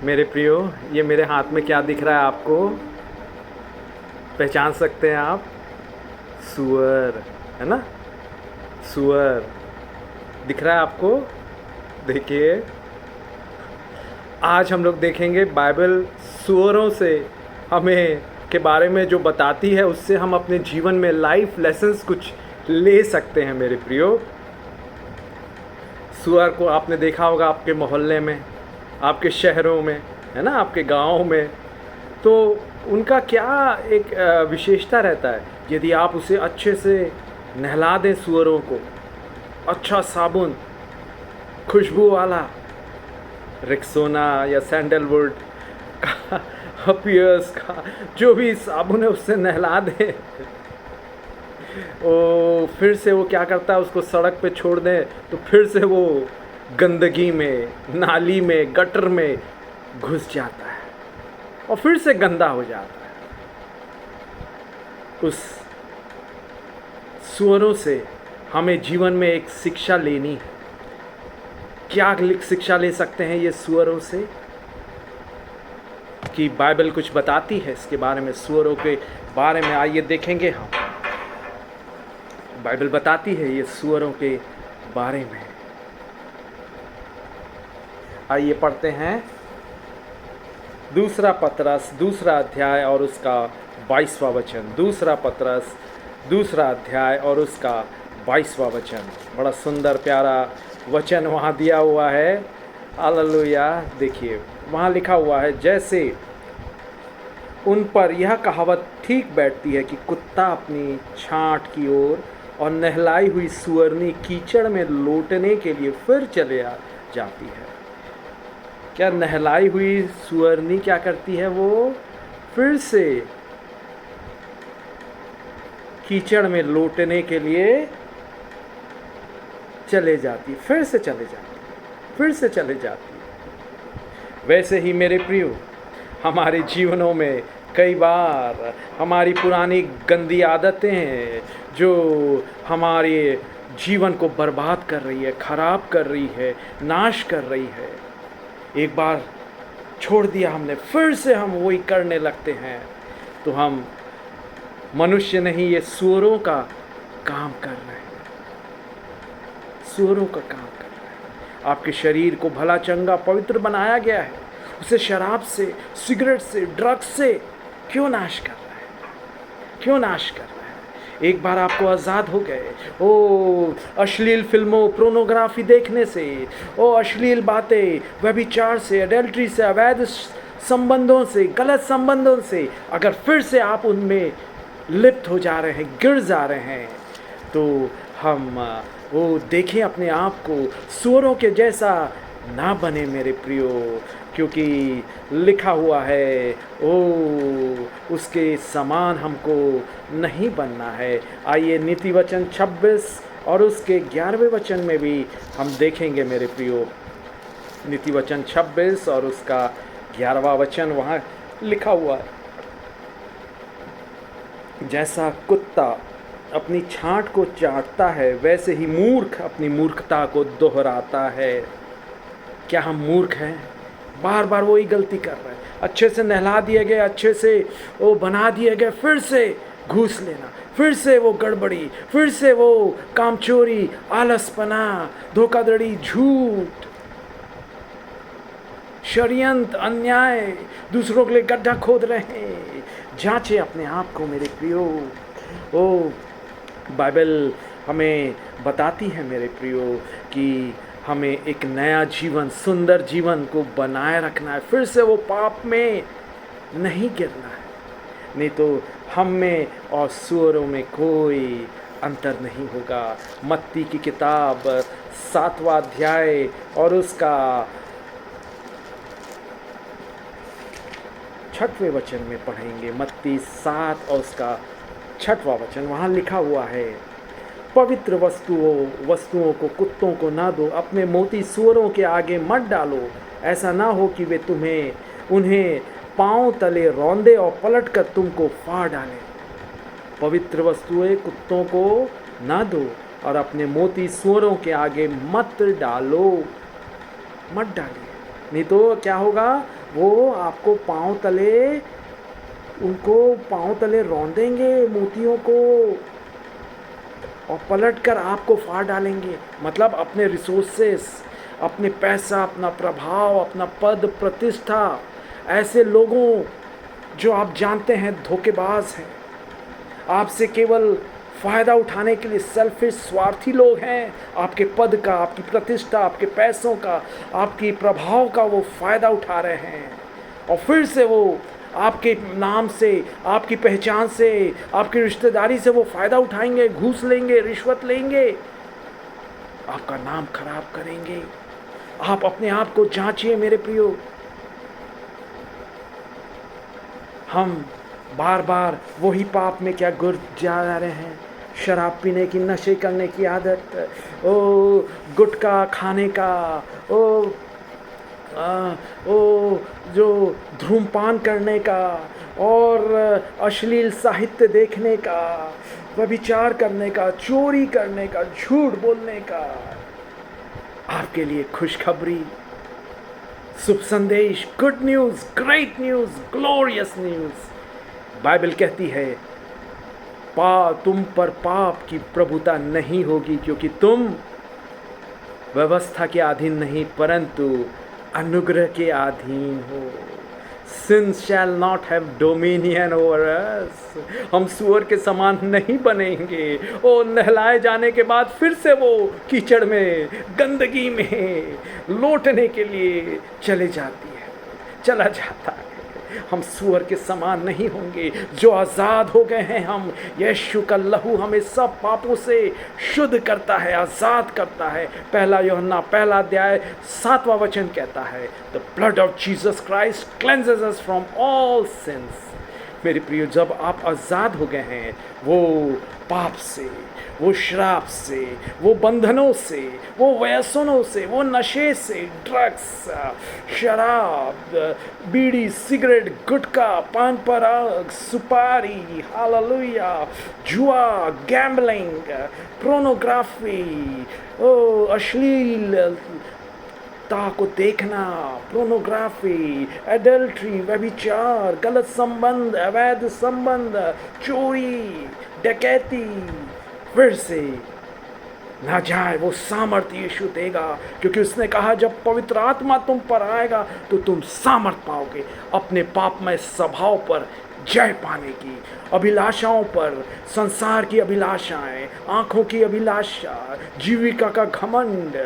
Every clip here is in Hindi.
मेरे प्रियो, ये मेरे हाथ में क्या दिख रहा है आपको? पहचान सकते हैं आप? सुअर, है ना? सुअर दिख रहा है आपको? देखिए, आज हम लोग देखेंगे बाइबल सुअरों से हमें के बारे में जो बताती है, उससे हम अपने जीवन में लाइफ लेसन्स कुछ ले सकते हैं मेरे प्रियो। सुअर को आपने देखा होगा आपके मोहल्ले में, आपके शहरों में, है ना, आपके गाँव में। तो उनका क्या एक विशेषता रहता है, यदि आप उसे अच्छे से नहला दें सुअरों को, अच्छा साबुन, खुशबू वाला रेक्सोना या सैंडलवुड का पियर्स का जो भी साबुन है उससे नहला दें, ओ फिर से वो क्या करता है, उसको सड़क पे छोड़ दें तो फिर से वो गंदगी में, नाली में, गटर में घुस जाता है और फिर से गंदा हो जाता है। उस सुअरों से हमें जीवन में एक शिक्षा लेनी है। क्या शिक्षा ले सकते हैं ये सुअरों से? कि बाइबल कुछ बताती है इसके बारे में, सुअरों के बारे में। आइए देखेंगे हम, बाइबल बताती है ये सुअरों के बारे में। आइए पढ़ते हैं दूसरा पतरस दूसरा अध्याय और उसका 22वां वचन। दूसरा पतरस दूसरा अध्याय और उसका 22वां वचन। बड़ा सुंदर प्यारा वचन वहाँ दिया हुआ है। हालेलुया। देखिए वहाँ लिखा हुआ है, जैसे उन पर यह कहावत ठीक बैठती है कि कुत्ता अपनी छांट की ओर और नहलाई हुई सुअरनी कीचड़ में लौटने के लिए फिर चले जाती है। क्या नहलाई हुई सुअरनी क्या करती है? वो फिर से कीचड़ में लौटने के लिए चले जाती, फिर से चले जाती, फिर से चले जाती। वैसे ही मेरे प्रियो, हमारे जीवनों में कई बार हमारी पुरानी गंदी आदतें हैं जो हमारे जीवन को बर्बाद कर रही है, खराब कर रही है, नाश कर रही है। एक बार छोड़ दिया हमने, फिर से हम वही करने लगते हैं, तो हम मनुष्य नहीं, ये सुअरों का काम कर रहे हैं, सुअरों का काम कर रहे हैं। आपके शरीर को भला चंगा पवित्र बनाया गया है, उसे शराब से, सिगरेट से, ड्रग्स से क्यों नाश कर रहा है? क्यों नाश कर रहा है? एक बार आपको आज़ाद हो गए, ओ अश्लील फिल्मों, प्रोनोग्राफी देखने से, ओ अश्लील बातें, व्यभिचार से, एडल्ट्री से, अवैध संबंधों से, गलत संबंधों से अगर फिर से आप उनमें लिप्त हो जा रहे हैं, गिर जा रहे हैं, तो हम वो देखें अपने आप को, सुअरों के जैसा ना बने मेरे प्रियो, क्योंकि लिखा हुआ है ओ उसके समान हमको नहीं बनना है। आइए नीति वचन 26 और उसके 11वें वचन में भी हम देखेंगे मेरे प्रियो। नीति वचन 26 और उसका 11वां वचन वहाँ लिखा हुआ है, जैसा कुत्ता अपनी छांट को चाटता है, वैसे ही मूर्ख अपनी मूर्खता को दोहराता है। क्या हम मूर्ख हैं? बार बार वही गलती कर रहे हैं। अच्छे से नहला दिए गए, अच्छे से वो बना दिए गए, फिर से घूस लेना, फिर से वो गड़बड़ी, फिर से वो कामचोरी, आलसपना, धोखाधड़ी, झूठ, षड्यंत्र, अन्याय, दूसरों के लिए गड्ढा खोद रहे हैं। जांचे अपने आप को मेरे प्रियो। ओ बाइबल हमें बताती है मेरे प्रियो कि हमें एक नया जीवन, सुंदर जीवन को बनाए रखना है, फिर से वो पाप में नहीं गिरना है, नहीं तो हम में और सुअरों में कोई अंतर नहीं होगा। मत्ती की किताब 7वां अध्याय और उसका 6वें वचन में पढ़ेंगे। मत्ती 7 और उसका 6वां वचन, वहाँ लिखा हुआ है, पवित्र वस्तुओं को कुत्तों को ना दो, अपने मोती सुअरों के आगे मत डालो, ऐसा ना हो कि वे उन्हें पांव तले रौंदे और पलटकर तुमको फाड़ डालें। पवित्र वस्तुएं कुत्तों को ना दो और अपने मोती सुअरों के आगे मत डालो, मत डालिए, नहीं तो क्या होगा, वो आपको पाँव तले, उनको पाँव तले रौंदेंगे मोतियों को, और पलटकर आपको फाड़ डालेंगे। मतलब अपने रिसोर्सेस, अपने पैसा, अपना प्रभाव, अपना पद प्रतिष्ठा, ऐसे लोगों जो आप जानते हैं धोखेबाज हैं, आपसे केवल फ़ायदा उठाने के लिए सेल्फिश स्वार्थी लोग हैं, आपके पद का, आपकी प्रतिष्ठा, आपके पैसों का, आपकी प्रभाव का वो फ़ायदा उठा रहे हैं, और फिर से वो आपके नाम से, आपकी पहचान से, आपकी रिश्तेदारी से वो फ़ायदा उठाएंगे, घूस लेंगे, रिश्वत लेंगे, आपका नाम खराब करेंगे। आप अपने आप को जांचिए मेरे प्रियो। हम बार बार वही पाप में क्या गिर जा रहे हैं। शराब पीने की, नशे करने की आदत, ओ गुटखा खाने का, ओ जो धूम्रपान करने का, और अश्लील साहित्य देखने का, व्यभिचार करने का, चोरी करने का, झूठ बोलने का। आपके लिए खुशखबरी, शुभ संदेश, good news, great news, glorious news. Bible कहती है तुम पर पाप की प्रभुता नहीं होगी, क्योंकि तुम व्यवस्था के अधीन नहीं परंतु अनुग्रह के अधीन हो। Sin shall not have dominion over us। हम सूअर के समान नहीं बनेंगे। ओ नहलाए जाने के बाद फिर से वो कीचड़ में, गंदगी में लौटने के लिए चला जाता है। हम सूअर के समान नहीं होंगे। जो आज़ाद हो गए हैं हम, यीशु का लहू हमें सब पापों से शुद्ध करता है, आज़ाद करता है। पहला यूहन्ना पहला अध्याय 7वां वचन कहता है, the blood of Jesus Christ cleanses us from all sins. मेरे प्रियो, जब आप आज़ाद हो गए हैं वो पाप से, वो श्राप से, वो बंधनों से, वो व्यसनों से, वो नशे से, ड्रग्स, शराब, बीड़ी, सिगरेट, गुटखा, पान पराग, सुपारी, हालेलुया, जुआ, गैम्बलिंग, पोर्नोग्राफी, अश्लील को देखना, पोर्नोग्राफी, एडल्ट्री, व्यभिचार, गलत संबंध, अवैध संबंध, चोरी, डकैती, फिर से ना जाए। वो सामर्थ्य यीशु देगा, क्योंकि उसने कहा जब पवित्र आत्मा तुम पर आएगा तो तुम सामर्थ्य पाओगे अपने पापमय स्वभाव पर जय पाने की, अभिलाषाओं पर, संसार की अभिलाषाएं, आँखों की अभिलाषा, जीविका का घमंड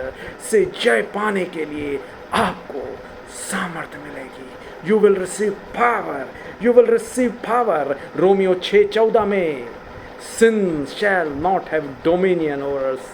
से जय पाने के लिए आपको सामर्थ्य मिलेगी। You will receive power, you will receive power. Romeo 6:14 में, sin shall not have dominion over us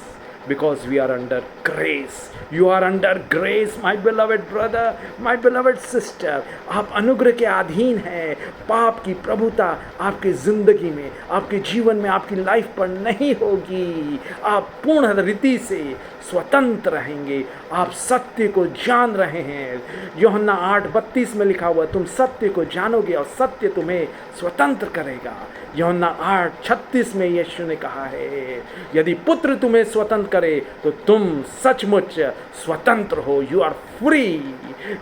because we are under grace। You are under grace, my beloved brother, my beloved sister। आप अनुग्रह के अधीन हैं। पाप की प्रभुता आपकी ज़िंदगी में, आपके जीवन में, आपकी लाइफ पर नहीं होगी। आप पूर्ण रीति से स्वतंत्र रहेंगे। आप सत्य को जान रहे हैं। यूहन्ना 8:32 में लिखा हुआ, तुम सत्य को जानोगे और सत्य तुम्हें स्वतंत्र करेगा। यूहन्ना 8:36 में यीशु ने कहा है, यदि पुत्र तुम्हें स्वतंत्र करे तो तुम सचमुच स्वतंत्र हो। यू आर फ्री,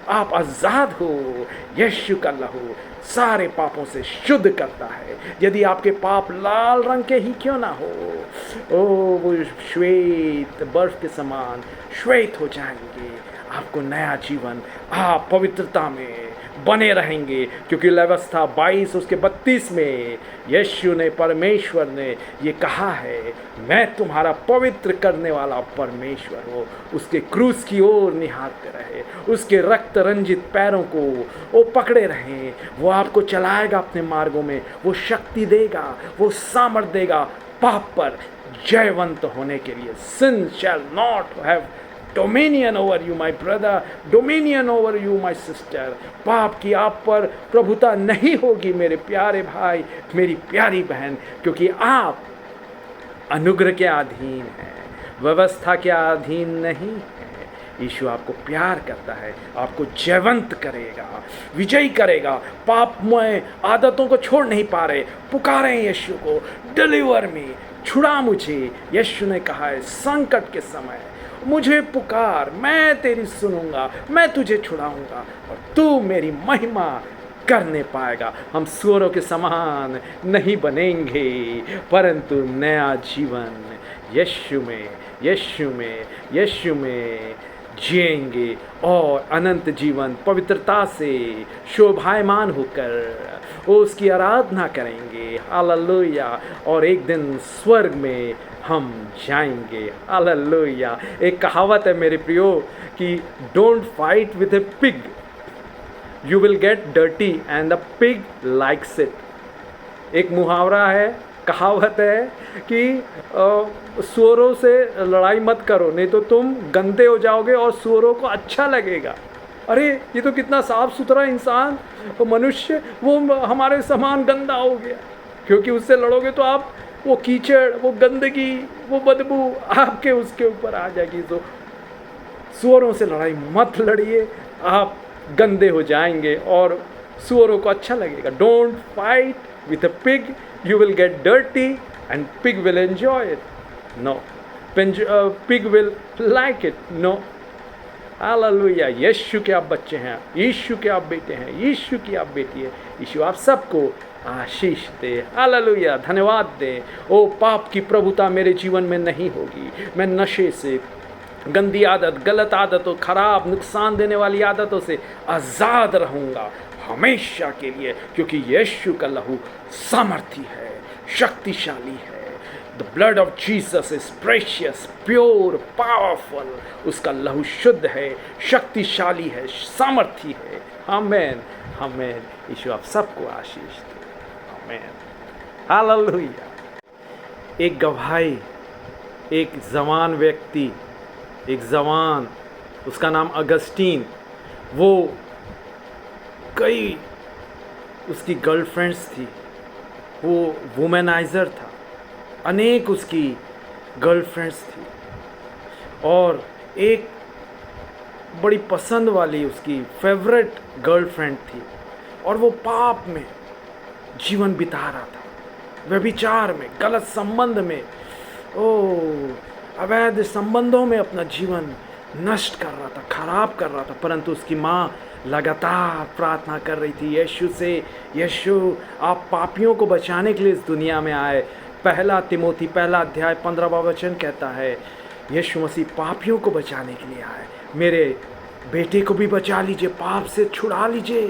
आप आज़ाद हो। यीशु का लहू सारे पापों से शुद्ध करता है। यदि आपके पाप लाल रंग के ही क्यों ना हो, वो श्वेत बर्फ के समान श्वेत हो जाएंगे। आपको नया जीवन, आप पवित्रता में बने रहेंगे, क्योंकि व्यवस्था 22 उसके 32 में यीशु ने, परमेश्वर ने ये कहा है, मैं तुम्हारा पवित्र करने वाला परमेश्वर हूँ। उसके क्रूस की ओर निहारते रहे, उसके रक्त रंजित पैरों को वो पकड़े रहें। वो आपको चलाएगा अपने मार्गों में, वो शक्ति देगा, वो सामर्थ देगा पाप पर जयवंत होने के लिए। Sin shall not have dominion over you, my brother, dominion over you, my sister। पाप की आप पर प्रभुता नहीं होगी मेरे प्यारे भाई, मेरी प्यारी बहन, क्योंकि आप अनुग्रह के अधीन हैं, व्यवस्था के अधीन नहीं है। यीशु आपको प्यार करता है, आपको जयवंत करेगा, विजयी करेगा। पापमय आदतों को छोड़ नहीं पा रहे, पुकारें यीशु को, डिलीवर मी, छुड़ा मुझे। यीशु ने कहा है, संकट के समय मुझे पुकार, मैं तेरी सुनूंगा, मैं तुझे छुड़ाऊंगा और तू मेरी महिमा करने पाएगा। हम सूअरों के समान नहीं बनेंगे, परंतु नया जीवन यीशु में, यीशु में, यीशु में जिएंगे और अनंत जीवन पवित्रता से शोभायमान होकर उसकी आराधना करेंगे। हालेलुया। और एक दिन स्वर्ग में हम जाएंगे। हालेलुया। एक कहावत है मेरे प्रियो कि don't fight with A pig, you will get dirty and the pig likes it. एक मुहावरा है, कहावत है कि सूअरों से लड़ाई मत करो, नहीं तो तुम गंदे हो जाओगे और सूअरों को अच्छा लगेगा। अरे ये तो कितना साफ सुथरा इंसान तो मनुष्य, वो हमारे समान गंदा हो गया। क्योंकि उससे लड़ोगे तो आप वो कीचड़, वो गंदगी, वो बदबू आपके उसके ऊपर आ जाएगी। तो सूअरों से लड़ाई मत लड़िए, आप गंदे हो जाएंगे और सूअरों को अच्छा लगेगा। Don't fight with a pig, you will get dirty and pig will enjoy it. No. Pig will like it. No. Hallelujah. Yeshu के आप बच्चे हैं, यीशु के आप बेटे हैं, यीशु की आप बेटी है। यीशु आप सबको आशीष दे। हालेलुया। धन्यवाद दे। ओ पाप की प्रभुता मेरे जीवन में नहीं होगी। मैं नशे से, गंदी आदत, गलत आदतों, खराब नुकसान देने वाली आदतों से आज़ाद रहूँगा हमेशा के लिए, क्योंकि यीशु का लहू सामर्थी है, शक्तिशाली है। The blood of Jesus is precious, pure, powerful. उसका लहू शुद्ध है, शक्तिशाली है, सामर्थी है। आमेन, आमेन। यीशु आप सबको आशीष दे। आमेन। हालेलुया। एक गवाही, एक जवान व्यक्ति, एक जवान, उसका नाम अगस्टीन, वो कई उसकी गर्लफ्रेंड्स थी, वो वुमेनाइज़र था, अनेक उसकी गर्लफ्रेंड्स थी और एक बड़ी पसंद वाली उसकी फेवरेट गर्लफ्रेंड थी और वो पाप में जीवन बिता रहा था, व्यभिचार में, गलत संबंध में, अवैध संबंधों में अपना जीवन नष्ट कर रहा था, खराब कर रहा था। परंतु उसकी माँ लगातार प्रार्थना कर रही थी यीशु से, यीशु आप पापियों को बचाने के लिए इस दुनिया में आए। पहला तिमोथी पहला अध्याय 15वां वचन कहता है यीशु मसीह पापियों को बचाने के लिए आए। मेरे बेटे को भी बचा लीजिए, पाप से छुड़ा लीजिए,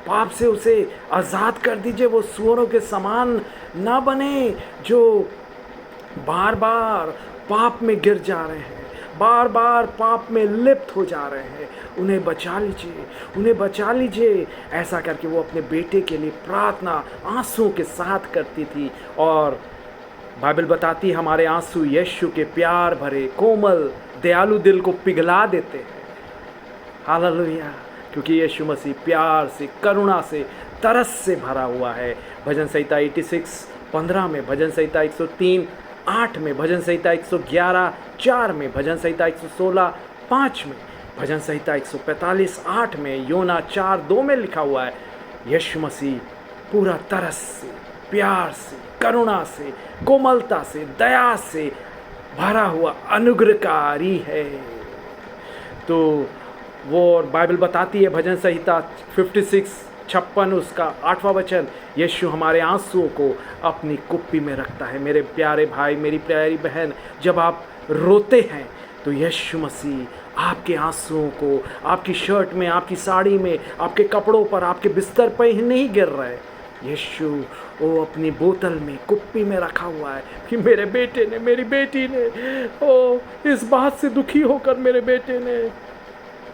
पाप से उसे आज़ाद कर दीजिए। वो सूअरों के समान ना बने जो बार बार पाप में गिर जा रहे हैं, बार बार पाप में लिप्त हो जा रहे हैं। उन्हें बचा लीजिए, उन्हें बचा लीजिए। ऐसा करके वो अपने बेटे के लिए प्रार्थना आंसुओं के साथ करती थी और बाइबल बताती हमारे आंसू यीशु के प्यार भरे कोमल दयालु दिल को पिघला देते हैं। हालेलुया। क्योंकि यीशु मसीह प्यार से, करुणा से, तरस से भरा हुआ है। भजन संहिता 86:15 में, भजन संहिता 103:8 में, भजन संहिता 111:4 में, भजन संहिता 116:5 में, भजन संहिता 145:8 में, योना 4:2 में लिखा हुआ है यीशु मसीह पूरा तरस से, प्यार से, करुणा से, कोमलता से, दया से भरा हुआ अनुग्रहकारी है। तो वो बाइबल बताती है भजन संहिता 56:56 उसका 8वां वचन, यीशु हमारे आंसुओं को अपनी कुप्पी में रखता है। मेरे प्यारे भाई, मेरी प्यारी बहन, जब आप रोते हैं तो यीशु मसीह आपके आंसुओं को आपकी शर्ट में, आपकी साड़ी में, आपके कपड़ों पर, आपके बिस्तर पर ही नहीं गिर रहा है। यीशु वो अपनी बोतल में, कुप्पी में रखा हुआ है कि मेरे बेटे ने, मेरी बेटी ने, इस बात से दुखी होकर मेरे बेटे ने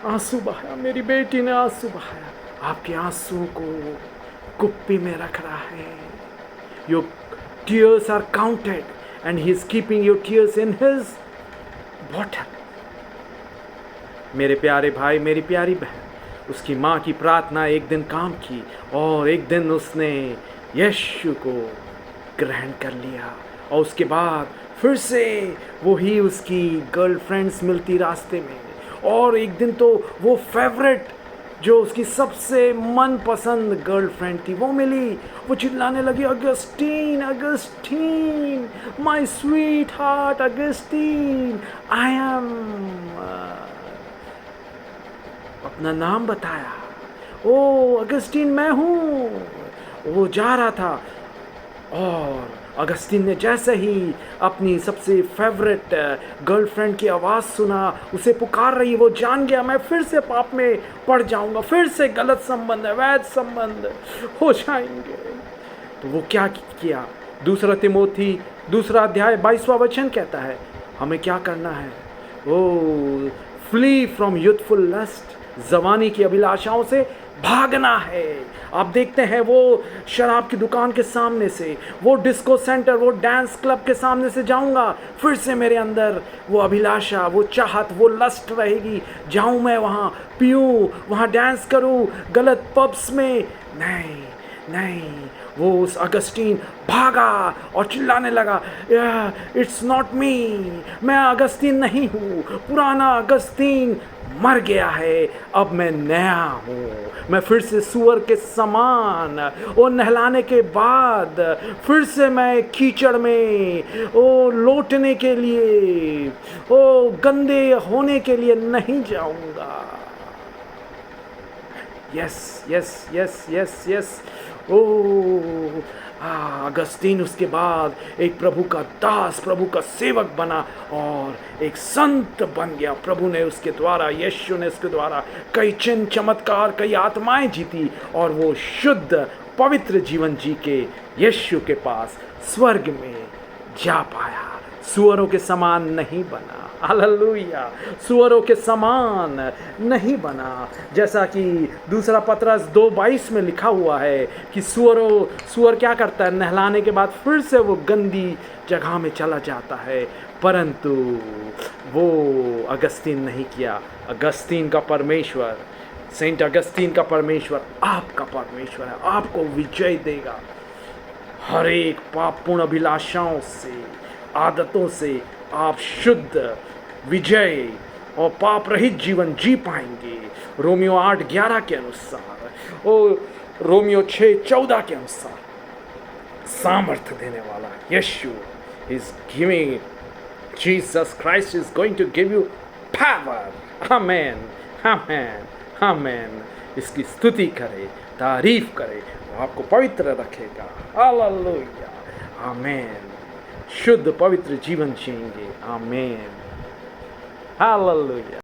आंसू बहाया, मेरी बेटी ने आंसू बहाया। आपके आंसुओं को कुप्पी में रख रहा है। Your tears are counted and he is keeping your tears in his bottle। मेरे प्यारे भाई, मेरी प्यारी बहन, उसकी माँ की प्रार्थना एक दिन काम की और एक दिन उसने यीशु को ग्रहण कर लिया और उसके बाद फिर से वही उसकी गर्लफ्रेंड्स मिलती रास्ते में और एक दिन तो वो फेवरेट जो उसकी सबसे मनपसंद गर्लफ्रेंड थी वो मिली। वो चिल्लाने लगी, Augustine Augustine, my sweet heart Augustine, I am, अपना नाम बताया, ओ अगस्टीन मैं हूँ। वो जा रहा था और अगस्तीन ने जैसे ही अपनी सबसे फेवरेट गर्लफ्रेंड की आवाज़ सुना, उसे पुकार रही, वो जान गया मैं फिर से पाप में पड़ जाऊंगा, फिर से गलत संबंध, अवैध संबंध हो जाएंगे। तो वो क्या किया? दूसरा तिमोथी 2 अध्याय 22वां वचन कहता है हमें क्या करना है? ओ फ्ली फ्रॉम यूथफुल लस्ट, जवानी की अभिलाषाओं से भागना है। आप देखते हैं वो शराब की दुकान के सामने से, वो डिस्को सेंटर, वो डांस क्लब के सामने से जाऊंगा, फिर से मेरे अंदर वो अभिलाषा, वो चाहत, वो लस्ट रहेगी। जाऊं मैं वहाँ, पीऊँ, वहाँ डांस करूँ गलत पब्स में। नहीं नहीं, वो उस अगस्टीन भागा और चिल्लाने लगा, इट्स नॉट मी, मैं अगस्तीन नहीं हूँ, पुराना अगस्तीन मर गया है, अब मैं नया हूँ। मैं फिर से सुअर के समान, और नहलाने के बाद फिर से मैं कीचड़ में लौटने के लिए, गंदे होने के लिए नहीं जाऊँगा। Yes yes yes yes yes. Augustine उसके बाद एक प्रभु का दास, प्रभु का सेवक बना और एक संत बन गया। प्रभु ने उसके द्वारा, यीशु ने उसके द्वारा कई चिन्ह चमत्कार, कई आत्माएं जीती और वो शुद्ध पवित्र जीवन जी के यीशु के पास स्वर्ग में जा पाया। सुअरों के समान नहीं बना, हालेलुया, सुअरों के समान नहीं बना। जैसा कि दूसरा पतरस 2:22 में लिखा हुआ है कि सुअर क्या करता है? नहलाने के बाद फिर से वो गंदी जगह में चला जाता है, परंतु वो अगस्तीन नहीं किया। अगस्तीन का परमेश्वर, सेंट अगस्तीन का परमेश्वर आपका परमेश्वर है, आपको विजय देगा। हर एक पापपूर्ण अभिलाषाओं से, आदतों से आप शुद्ध, विजय और पाप रहित जीवन जी पाएंगे। रोमियो 8:11 के अनुसार और रोमियो 6:14 के अनुसार सामर्थ्य देने वाला यीशु is giving, Jesus Christ is going to give you power. आमेन आमेन आमेन। इसकी स्तुति करे, तारीफ करे, वो आपको पवित्र रखेगा। हालेलुया, आमेन। शुद्ध पवित्र जीवन जिएंगे। आमेन, हालेलुया।